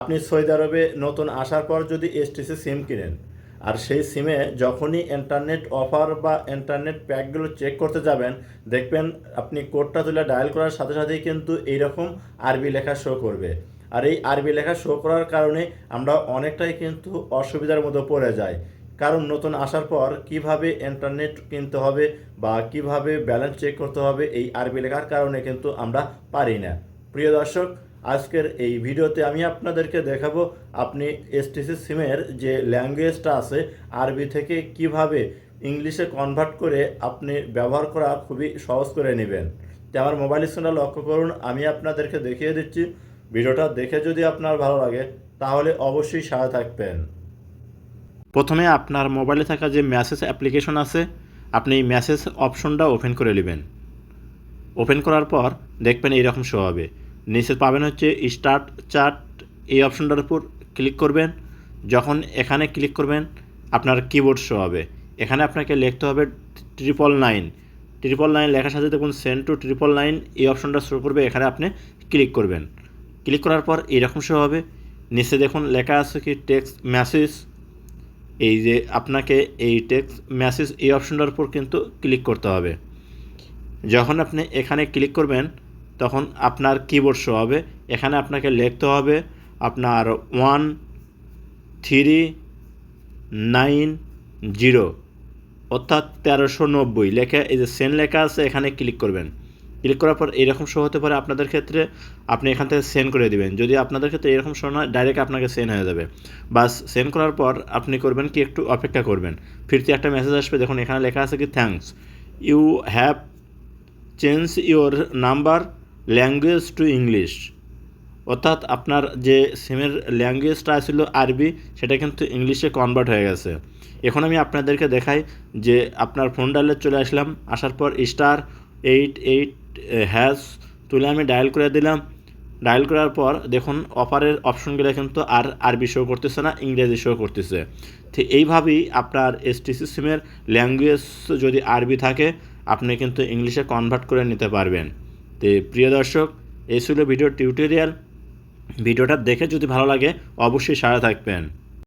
আপনি সৌদি আরবে নতুন আসার পর যদি এসটিসি সিম কিনেন আর সেই সিমে যখনই ইন্টারনেট অফার বা ইন্টারনেট প্যাকগুলো চেক করতে যাবেন, দেখবেন আপনি কোডটা তুলে ডায়াল করার সাথে সাথেই কিন্তু এইরকম আরবি লেখা শো করবে। আর এই আরবি লেখা শো করার কারণে আমরা অনেকটাই কিন্তু অসুবিধার মধ্যে পড়ে যাই। কারণ নতুন আসার পর কিভাবে ইন্টারনেট কিনতে হবে বা কিভাবে ব্যালেন্স চেক করতে হবে এই আরবি লেখার কারণে কিন্তু আমরা পারি না। প্রিয় দর্শক, আজকের এই ভিডিওতে আমি আপনাদেরকে দেখাবো আপনি এসটিসি সিমের যে ল্যাঙ্গুয়েজটা আছে আরবি থেকে কিভাবে ইংলিশে কনভার্ট করে আপনি ব্যবহার করা খুবই সহজ করে নেবেন। তো আমার মোবাইল স্ক্রিনটা লক্ষ্য করুন, আমি আপনাদেরকে দেখিয়ে দিচ্ছি। ভিডিওটা দেখে যদি আপনার ভালো লাগে তাহলে অবশ্যই সাথে থাকবেন। প্রথমে আপনার মোবাইলে থাকা যে মেসেজ অ্যাপ্লিকেশন আছে, আপনি এই মেসেজ অপশনটা ওপেন করে নেবেন। ওপেন করার পর দেখবেন এইরকম শো হবে। নিচে পাবেন হচ্ছে স্টার্ট চ্যাট, এই অপশনটার উপর ক্লিক করবেন। যখন এখানে ক্লিক করবেন আপনার কিবোর্ড শো হবে। এখানে আপনাকে লিখতে হবে 999। 999 লেখার সাথে দেখুন সেন্ড টু 999 এই অপশনটা শো করবে। এখানে আপনি ক্লিক করবেন। ক্লিক করার পর এইরকম শো হবে। নিচে দেখুন লেখা আছে কি টেক্সট মেসেজ। এই যে আপনাকে এই টেক্সট মেসেজ এই অপশনটার উপর কিন্তু ক্লিক করতে হবে। যখন আপনি এখানে ক্লিক করবেন তখন আপনার কিবোর্ড শো হবে। এখানে আপনাকে লিখতে হবে আপনার 1390 অর্থাৎ 1390 লেখা এই যে সেন্ড লেখা আছে, এখানে ক্লিক করবেন। ক্লিক করার পর এরকম শো হতে পারে আপনাদের ক্ষেত্রে, আপনি এখান থেকে সেন্ড করে দেবেন। যদি আপনাদের ক্ষেত্রে এরকম শো না, ডাইরেক্ট আপনাকে সেন্ড হয়ে যাবে। বাস সেন্ড করার পর আপনি করবেন কি একটু অপেক্ষা করবেন। ফিরতে একটা মেসেজ আসবে, দেখুন এখানে লেখা আছে কি thanks you have change your number language to English. অর্থাৎ আপনার যে সিমের ল্যাঙ্গুয়েজটা ছিল আরবি, সেটা কিন্তু ইংলিশে কনভার্ট হয়ে গেছে। এখন আমি আপনাদেরকে দেখাই যে আপনার ফোন ডায়ালে চলে আসলাম। আসার পর *88# তুলে আমি ডায়াল করে দিলাম। ডায়াল করার পর দেখুন অফারের অপশনগুলো কিন্তু আর আরবি শো করতেছে না, ইংরেজি শো করতেছে। তো এইভাবেই আপনার এসটিসি সিমের ল্যাঙ্গুয়েজ যদি আরবি থাকে আপনি কিন্তু ইংলিশে কনভার্ট করে নিতে পারবেন। তো প্রিয় দর্শক, এই ছিল ভিডিও টিউটোরিয়াল। ভিডিওটা দেখে যদি ভালো লাগে অবশ্যই সাথে থাকবেন।